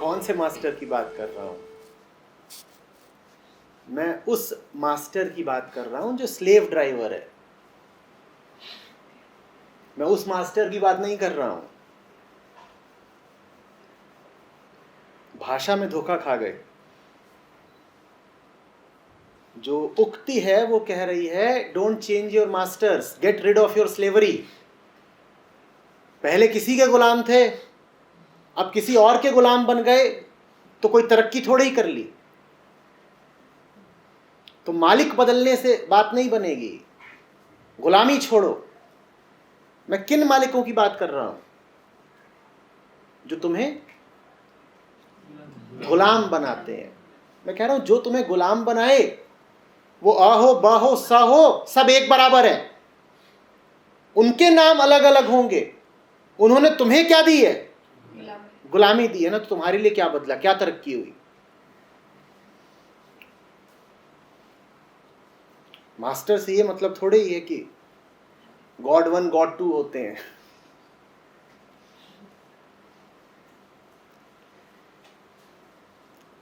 कौन से मास्टर की बात कर रहा हूं? मैं उस मास्टर की बात कर रहा हूं जो स्लेव ड्राइवर है। मैं उस मास्टर की बात नहीं कर रहा हूं। भाषा में धोखा खा गए। जो उक्ति है वो कह रही है don't change your masters, get rid of your slavery. पहले किसी के गुलाम थे, अब किसी और के गुलाम बन गए तो कोई तरक्की थोड़ी ही कर ली। तो मालिक बदलने से बात नहीं बनेगी, गुलामी छोड़ो। मैं किन मालिकों की बात कर रहा हूं? जो तुम्हें गुलाम बनाते हैं। मैं कह रहा हूं जो तुम्हें गुलाम बनाए वो अ हो, ब हो, स हो, सब एक बराबर है। उनके नाम अलग अलग होंगे। उन्होंने तुम्हें क्या दी है? गुलामी दी है ना। तो तुम्हारे लिए क्या बदला, क्या तरक्की हुई? मास्टर से ये मतलब थोड़े ही है कि गॉड 1 गॉड 2 होते हैं।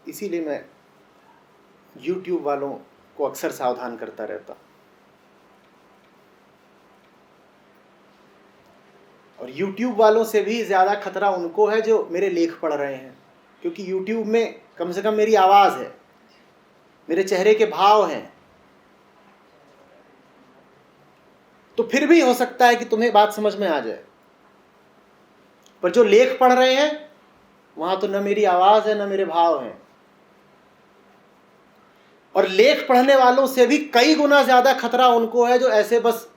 इसीलिए मैं YouTube वालों को अक्सर सावधान करता रहता। और YouTube वालों से भी ज़्यादा खतरा उनको है जो मेरे लेख पढ़ रहे हैं, क्योंकि YouTube में कम से कम मेरी आवाज़ है, मेरे चेहरे के भाव हैं। तो फिर भी हो सकता है कि तुम्हें बात समझ में आ जाए, पर जो लेख पढ़ रहे हैं वहाँ तो न मेरी आवाज़ है न मेरे भाव हैं। और लेख पढ़ने वालों से भी कई गुना ज़्यादा खतरा उनको है जो ऐसे बस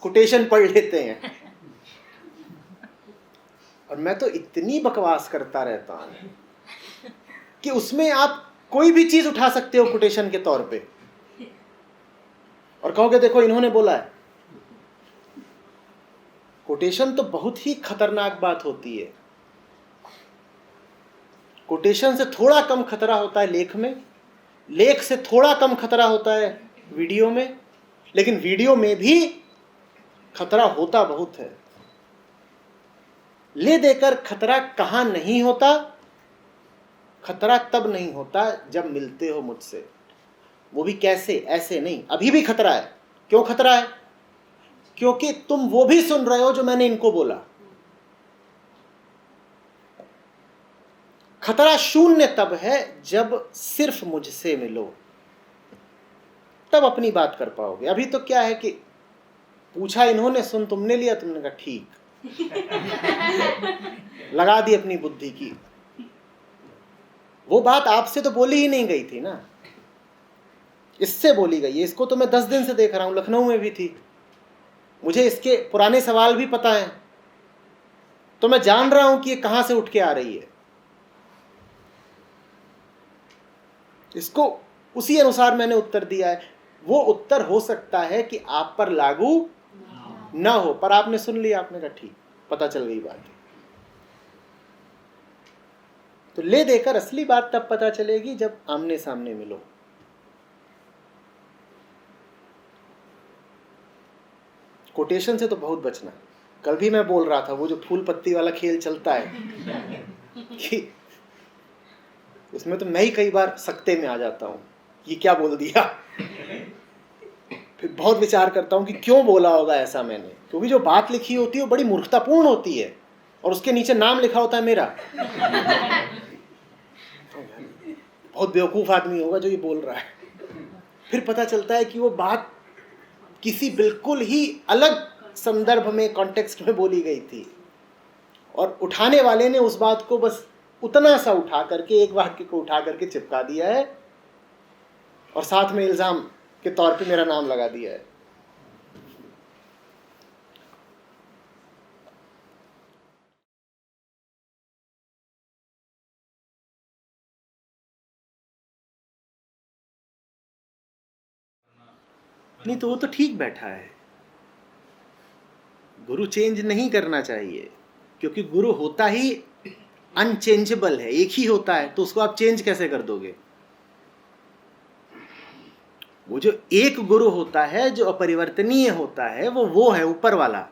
कोटेशन पढ़ लेते हैं। और मैं तो इतनी बकवास करता रहता हूं कि उसमें आप कोई भी चीज उठा सकते हो कोटेशन के तौर पे और कहोगे देखो इन्होंने बोला है। कोटेशन तो बहुत ही खतरनाक बात होती है। कोटेशन से थोड़ा कम खतरा होता है लेख में, लेख से थोड़ा कम खतरा होता है वीडियो में, लेकिन वीडियो में भी खतरा होता बहुत है। ले देकर खतरा कहाँ नहीं होता? खतरा तब नहीं होता जब मिलते हो मुझसे, वो भी कैसे, ऐसे नहीं। अभी भी खतरा है। क्यों खतरा है? क्योंकि तुम वो भी सुन रहे हो जो मैंने इनको बोला। खतरा शून्य तब है जब सिर्फ मुझसे मिलो, तब अपनी बात कर पाओगे। अभी तो क्या है कि पूछा इन्होंने, सुन तुमने लिया, तुमने कहा ठीक, लगा दी अपनी बुद्धि की। वो बात आपसे तो बोली ही नहीं गई थी ना, इससे बोली गई है। इसको तो मैं 10 दिन से देख रहा हूं, लखनऊ में भी थी, मुझे इसके पुराने सवाल भी पता है, तो मैं जान रहा हूं कि ये कहां से उठ के आ रही है। इसको उसी अनुसार मैंने उत्तर दिया है। वो उत्तर हो सकता है कि आप पर लागू ना हो, पर आपने सुन लिया, आपने कहा ठीक, पता चल गई बात। तो ले देकर असली बात तब पता चलेगी जब आमने सामने मिलो। कोटेशन से तो बहुत बचना। कल भी मैं बोल रहा था वो जो फूल पत्ती वाला खेल चलता है कि उसमें तो मैं ही कई बार सकते में आ जाता हूं, ये क्या बोल दिया। फिर बहुत विचार करता हूं कि क्यों बोला होगा ऐसा मैंने, क्योंकि जो बात लिखी होती है वो बड़ी मूर्खतापूर्ण होती है और उसके नीचे नाम लिखा होता है मेरा। बहुत बेवकूफ आदमी होगा जो ये बोल रहा है। फिर पता चलता है कि वो बात किसी बिल्कुल ही अलग संदर्भ में, कॉन्टेक्स्ट में बोली गई थी और उठाने वाले ने उस बात को बस उतना सा उठा करके, एक वाक्य को उठा करके चिपका दिया है और साथ में इल्जाम के तौर पे मेरा नाम लगा दिया है। नहीं तो वो तो ठीक बैठा है। गुरु चेंज नहीं करना चाहिए, क्योंकि गुरु होता ही अनचेंजेबल है, एक ही होता है, तो उसको आप चेंज कैसे कर दोगे? वो जो एक गुरु होता है जो अपरिवर्तनीय होता है, वो है ऊपर वाला,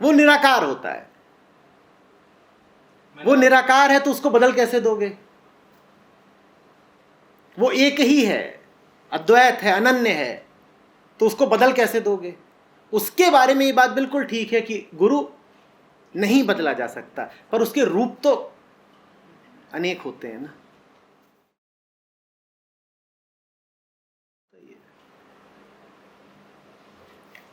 वो निराकार होता है। वो निराकार है तो उसको बदल कैसे दोगे? वो एक ही है, अद्वैत है, अनन्य है, तो उसको बदल कैसे दोगे? उसके बारे में ये बात बिल्कुल ठीक है कि गुरु नहीं बदला जा सकता, पर उसके रूप तो अनेक होते हैं ना।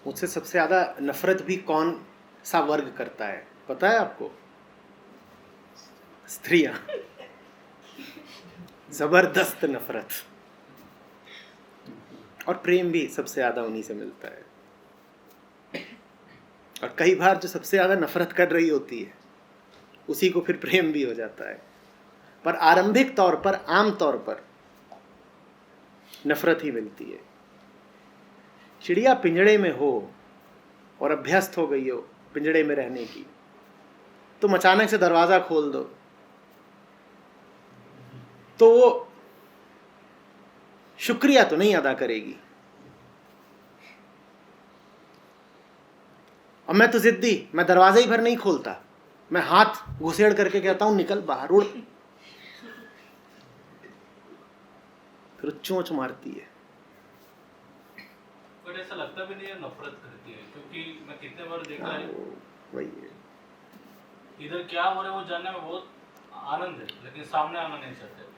मुझसे सबसे ज्यादा नफरत भी कौन सा वर्ग करता है पता है आपको? स्त्रियां। जबरदस्त नफरत। और प्रेम भी सबसे ज्यादा उन्हीं से मिलता है। और कई बार जो सबसे ज्यादा नफरत कर रही होती है उसी को फिर प्रेम भी हो जाता है। पर आरंभिक तौर पर, आम तौर पर नफरत ही मिलती है। चिड़िया पिंजड़े में हो और अभ्यस्त हो गई हो पिंजड़े में रहने की, तुम अचानक से दरवाजा खोल दो तो वो शुक्रिया तो नहीं अदा करेगी। और मैं तो जिद्दी, मैं दरवाजा ही भर नहीं खोलता, मैं हाथ घुसेड़ करके कहता हूं निकल बाहर, उड़। फिर चोंच मारती है। बट ऐसा लगता भी नहीं है नफरत करती है, क्योंकि मैं कितने बार देखा है वही है। इधर क्या हो रहा है वो जानने में बहुत आनंद है, लेकिन सामने आना नहीं चाहते।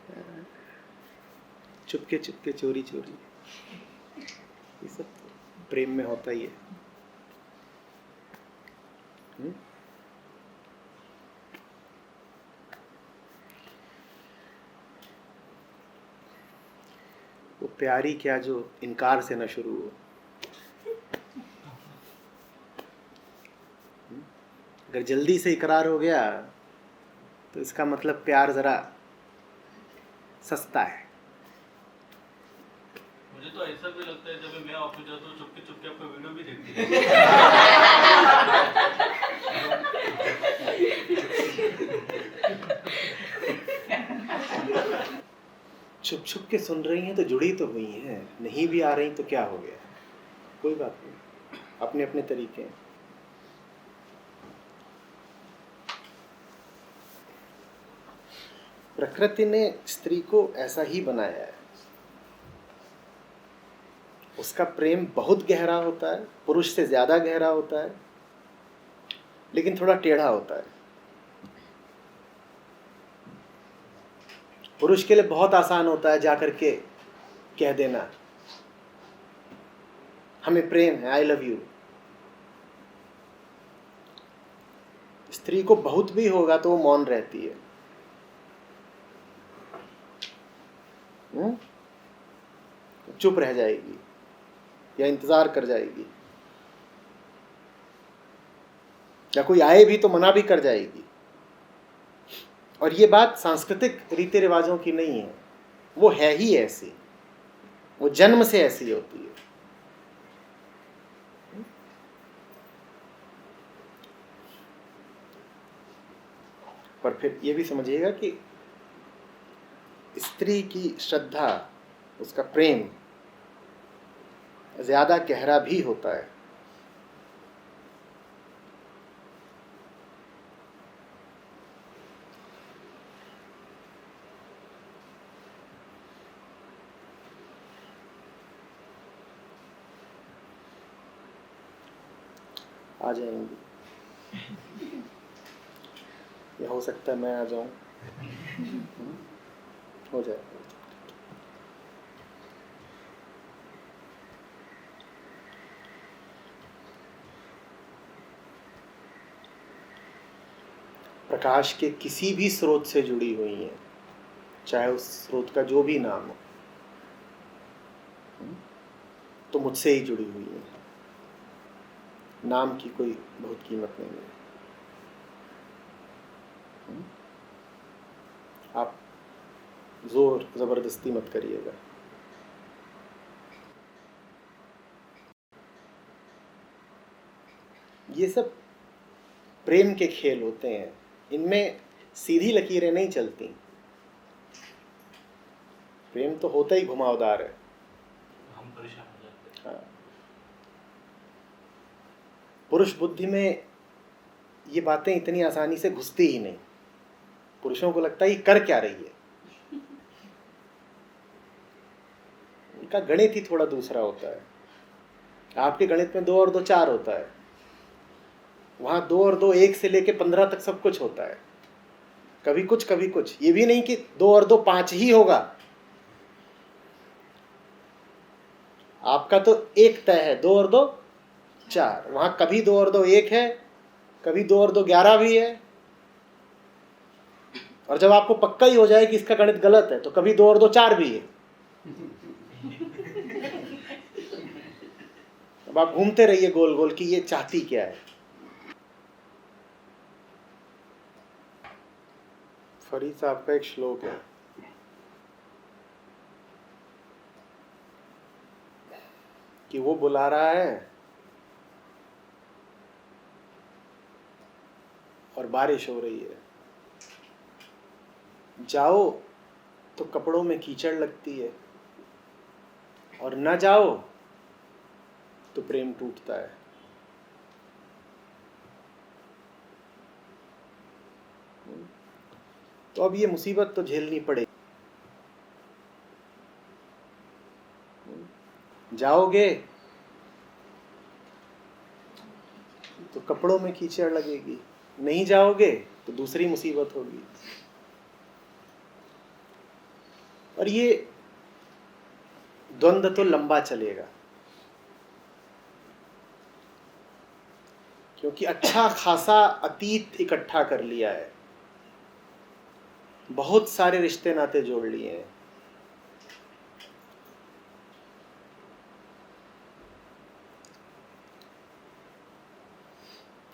चुपके चुपके, चोरी चोरी, ये सब प्रेम में होता ही है। वो प्यारी क्या जो इनकार से न शुरू हो। अगर जल्दी से इकरार हो गया तो इसका मतलब प्यार जरा सस्ता है। मुझे तो ऐसा भी लगता है जब मैं ऑफिस जाता हूँ चुपके चुपके आपका वीडियो भी देखती है। छुप छुप के सुन रही हैं तो जुड़ी तो हुई हैं, नहीं भी आ रही तो क्या हो गया, कोई बात नहीं, अपने अपने तरीके हैं। प्रकृति ने स्त्री को ऐसा ही बनाया है। उसका प्रेम बहुत गहरा होता है, पुरुष से ज्यादा गहरा होता है, लेकिन थोड़ा टेढ़ा होता है। पुरुष के लिए बहुत आसान होता है जाकर के कह देना हमें प्रेम है, आई लव यू। स्त्री को बहुत भी होगा तो वो मौन रहती है। चुप रह जाएगी या इंतजार कर जाएगी, या कोई आए भी तो मना भी कर जाएगी। और ये बात सांस्कृतिक रीति रिवाजों की नहीं है, वो है ही ऐसी, वो जन्म से ऐसी होती है। पर फिर ये भी समझिएगा कि स्त्री की श्रद्धा, उसका प्रेम ज्यादा गहरा भी होता है। आ जाएंगी, या हो सकता है मैं आ जाऊं, हो जाए। प्रकाश के किसी भी स्रोत से जुड़ी हुई हैं, चाहे उस स्रोत का जो भी नाम हो, तो मुझसे ही जुड़ी हुई है। नाम की कोई बहुत कीमत नहीं है। आप जोर जबरदस्ती मत करिएगा। ये सब प्रेम के खेल होते हैं, इनमें सीधी लकीरें नहीं चलती। प्रेम तो होता ही घुमावदार है। हम परेशान हो जाते हैं। हाँ। पुरुष बुद्धि में ये बातें इतनी आसानी से घुसती ही नहीं। पुरुषों को लगता है ये कर क्या रही है, उनका गणित ही थोड़ा दूसरा होता है। आपके गणित में 2 और 2 4 होता है, वहां 2 और 2 1 से लेके 15 तक सब कुछ होता है, कभी कुछ कभी कुछ। ये भी नहीं कि 2 और 2 5 ही होगा। आपका तो एक तय है, 2 और 2 4। वहां कभी 2 और 2 1 है, कभी 2 और 2 11 भी है। और जब आपको पक्का ही हो जाए कि इसका गणित गलत है तो कभी 2 और 2 4 भी है। अब आप घूमते रहिए गोल गोल कि ये चाहती क्या है। फरीद साहब का एक श्लोक है कि वो बुला रहा है और बारिश हो रही है, जाओ तो कपड़ों में कीचड़ लगती है, और न जाओ तो प्रेम टूटता है। तो अब ये मुसीबत तो झेलनी पड़ेगी। जाओगे तो कपड़ों में कीचड़ लगेगी, नहीं जाओगे तो दूसरी मुसीबत होगी। और ये द्वंद्व तो लंबा चलेगा, क्योंकि अच्छा खासा अतीत इकट्ठा कर लिया है, बहुत सारे रिश्ते नाते जोड़ लिए हैं।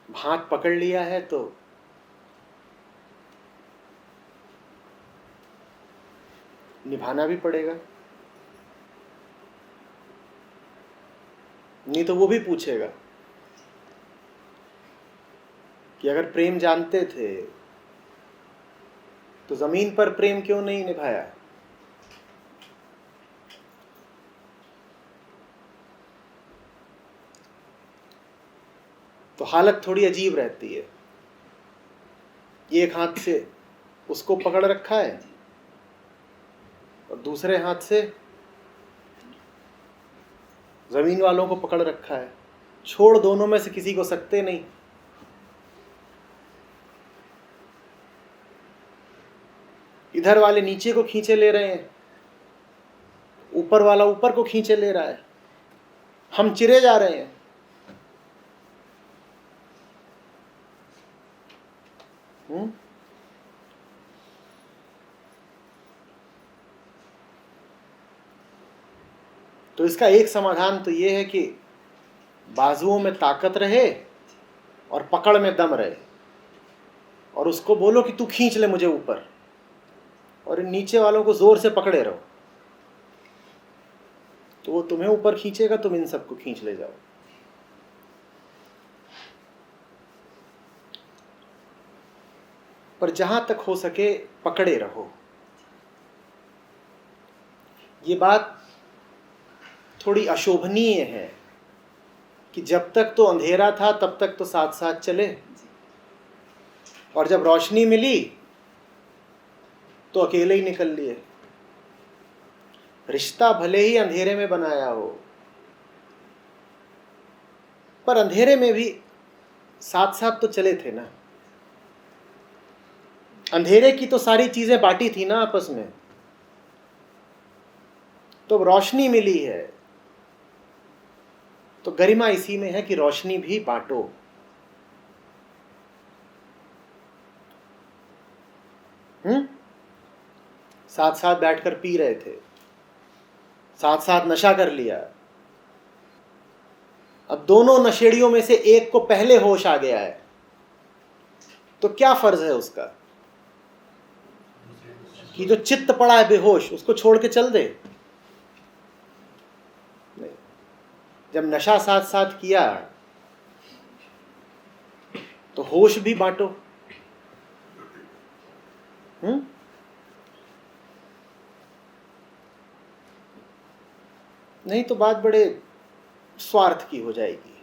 हाथ पकड़ लिया है तो निभाना भी पड़ेगा, नहीं तो वो भी पूछेगा कि अगर प्रेम जानते थे तो जमीन पर प्रेम क्यों नहीं निभाया। तो हालत थोड़ी अजीब रहती है, एक हाथ से उसको पकड़ रखा है और दूसरे हाथ से जमीन वालों को पकड़ रखा है, छोड़ दोनों में से किसी को सकते नहीं। इधर वाले नीचे को खींचे ले रहे हैं, ऊपर वाला ऊपर को खींचे ले रहा है, हम चिरे जा रहे हैं। तो इसका एक समाधान तो ये है कि बाजुओं में ताकत रहे और पकड़ में दम रहे, और उसको बोलो कि तू खींच ले मुझे ऊपर, और इन नीचे वालों को जोर से पकड़े रहो, तो वो तुम्हें ऊपर खींचेगा, तुम इन सबको खींच ले जाओ। पर जहां तक हो सके पकड़े रहो। ये बात थोड़ी अशोभनीय है कि जब तक तो अंधेरा था तब तक तो साथ साथ चले, और जब रोशनी मिली तो अकेले ही निकल लिए। रिश्ता भले ही अंधेरे में बनाया हो, पर अंधेरे में भी साथ साथ तो चले थे ना। अंधेरे की तो सारी चीजें बांटी थी ना आपस में, तो रोशनी मिली है, तो गरिमा इसी में है कि रोशनी भी बांटो। साथ साथ बैठकर पी रहे थे, साथ साथ नशा कर लिया, अब दोनों नशेड़ियों में से एक को पहले होश आ गया है, तो क्या फर्ज है उसका कि जो चित्त पड़ा है बेहोश उसको छोड़ के चल दे। नहीं, जब नशा साथ साथ किया तो होश भी बांटो। नहीं तो बात बड़े स्वार्थ की हो जाएगी।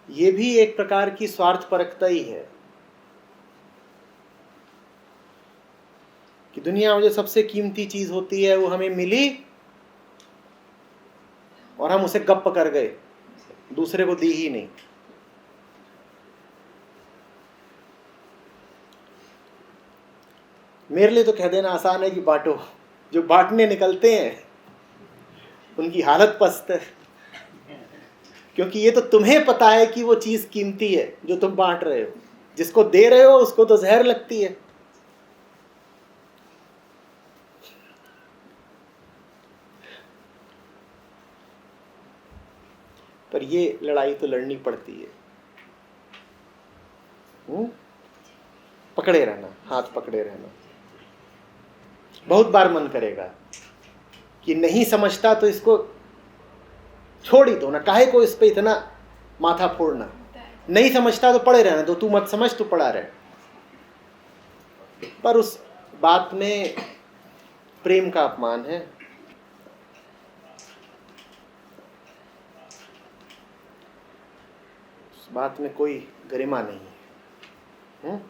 ये भी एक प्रकार की स्वार्थपरकता ही है दुनिया में जो सबसे कीमती चीज होती है वो हमें मिली और हम उसे गप कर गए, दूसरे को दी ही नहीं। मेरे लिए तो कह देना आसान है कि बांटो। जो बांटने निकलते हैं उनकी हालत पस्त है, क्योंकि ये तो तुम्हें पता है कि वो चीज कीमती है जो तुम बांट रहे हो। जिसको दे रहे हो उसको तो जहर लगती है। पर ये लड़ाई तो लड़नी पड़ती है। पकड़े रहना, हाथ पकड़े रहना। बहुत बार मन करेगा कि नहीं समझता तो इसको छोड़ ही दो ना, काहे को इस पे इतना माथा फोड़ना। नहीं समझता तो पड़े रहना दो, तू मत समझ तो पड़ा रहे। पर उस बात में प्रेम का अपमान है। उस बात में कोई गरिमा नहीं है।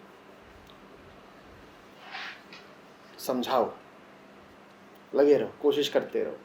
समझाओ, लगे रहो, कोशिश करते रहो।